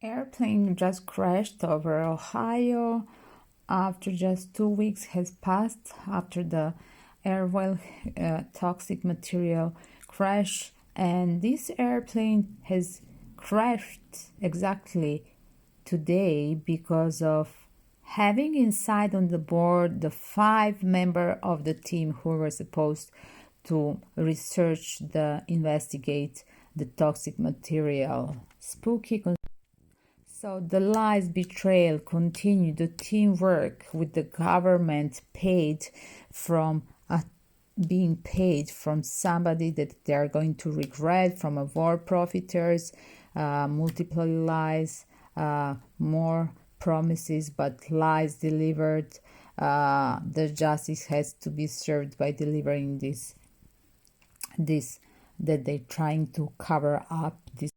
Airplane just crashed over Ohio after just 2 weeks has passed after the airwell toxic material crash, and this airplane has crashed exactly today because of having inside on the board the 5 members of the team who were supposed to investigate the toxic material. Spooky. So the lies, betrayal continue. The teamwork with the government being paid from somebody that they are going to regret, from a war profiteers, multiple lies, more promises but lies delivered. The justice has to be served by delivering this that they're trying to cover up this